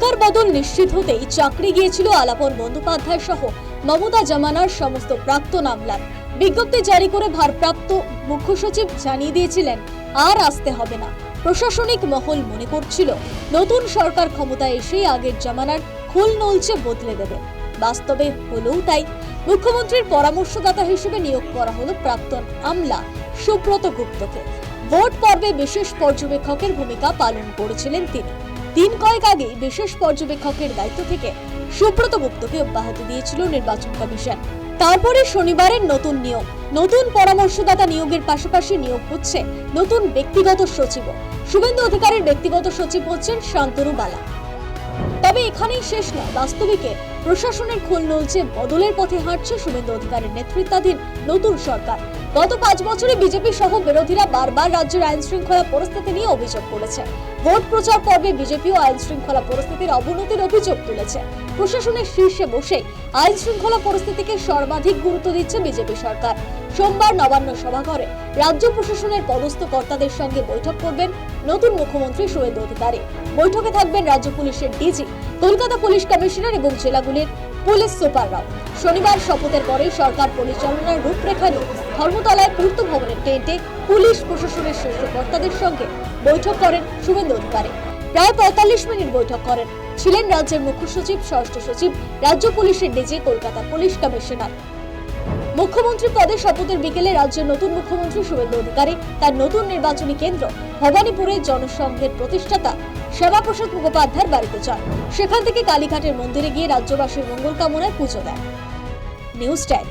সরকার বদল নিশ্চিত হতেই চাকরি গিয়েছিল আলাপন বন্দ্যোপাধ্যায় সহ মমতা জামানার সমস্ত প্রাক্তন আমলার। বিজ্ঞপ্তি জারি করে ভারপ্রাপ্ত মুখ্য সচিব জানিয়ে দিয়েছিলেন আর আসতে হবে না। প্রশাসনিক মহল মনে করছিল নতুন সরকার ক্ষমতায় এসেই আগের জামানার খুল নলচে বদলে দেবে। বাস্তবে হলেও তাই। মুখ্যমন্ত্রীর পরামর্শদাতা হিসেবে নিয়োগ করা হলো প্রাক্তন আমলা সুব্রত গুপ্তকে। ভোট পর্বে বিশেষ পর্যবেক্ষকের ভূমিকা পালন করেছিলেন তিনি। দিন কয়েক আগে বিশেষ পর্যবেক্ষকের দায়িত্ব থেকে সুব্রত গুপ্তকে অব্যাহতি দিয়েছিল নির্বাচন কমিশন। তারপরে শনিবারের নতুন নিয়োগ, নতুন পরামর্শদাতা নিয়োগের পাশাপাশি নিয়োগ হচ্ছে নতুন ব্যক্তিগত সচিবও। শুভেন্দু অধিকারীর ব্যক্তিগত সচিব হচ্ছেন শান্তনু বালা। তবে এখানেই শেষ নয়। বাস্তবিকে প্রশাসনের খোল নলচে বদলের পথে হাঁটছে শুভেন্দু অধিকারীর নেতৃত্বাধীন নতুন সরকার। গত 5 বছরে বিজেপি সহ বিরোধীরা বারবার রাজ্যের আইন শৃঙ্খলা পরিস্থিতি নিয়ে অভিযোগ করেছে। ভোট প্রচার পর্বে বিজেপিও আইন শৃঙ্খলা পরিস্থিতির অবনতির অভিযোগ তুলেছে। প্রশাসনের শীর্ষে বসে আইন শৃঙ্খলা পরিস্থিতিকে সর্বাধিক গুরুত্ব দিচ্ছে বিজেপি সরকার। সোমবার নবান্ন সভাঘরে রাজ্য প্রশাসনের পদস্থ কর্তাদের সঙ্গে বৈঠক করবেন নতুন মুখ্যমন্ত্রী শুভেন্দু অধিকারী। বৈঠকে থাকবেন রাজ্য পুলিশের ডিজি, কলকাতা পুলিশ কমিশনার এবং জেলাগুলির পুলিশ সুপাররাও। শনিবার শপথের পরে সরকার পরিচালনার রূপরেখা নিয়ে ধর্মতলায় পূর্ত ভবনের টেন্টে পুলিশ প্রশাসনের শীর্ষ কর্তাদের সঙ্গে বৈঠক করেন শুভেন্দু অধিকারী। প্রায় 45 মিনিট বৈঠক করেন। ছিলেন রাজ্যের মুখ্য সচিব, ষষ্ঠ সচিব, রাজ্য পুলিশের ডিজি, কলকাতা পুলিশ কমিশনার। মুখ্যমন্ত্রী পদে শপথের বিকেলে রাজ্যের নতুন মুখ্যমন্ত্রী শুভেন্দু অধিকারী তার নতুন নির্বাচনী কেন্দ্র ভবানীপুরে জনসংঘের প্রতিষ্ঠাতা শ্যামাপ্রসাদ মুখোপাধ্যায়ের বাড়িতে যান। সেখান থেকে কালীঘাটের মন্দিরে গিয়ে রাজ্যবাসীর মঙ্গল কামনায় পুজো দেন। News time.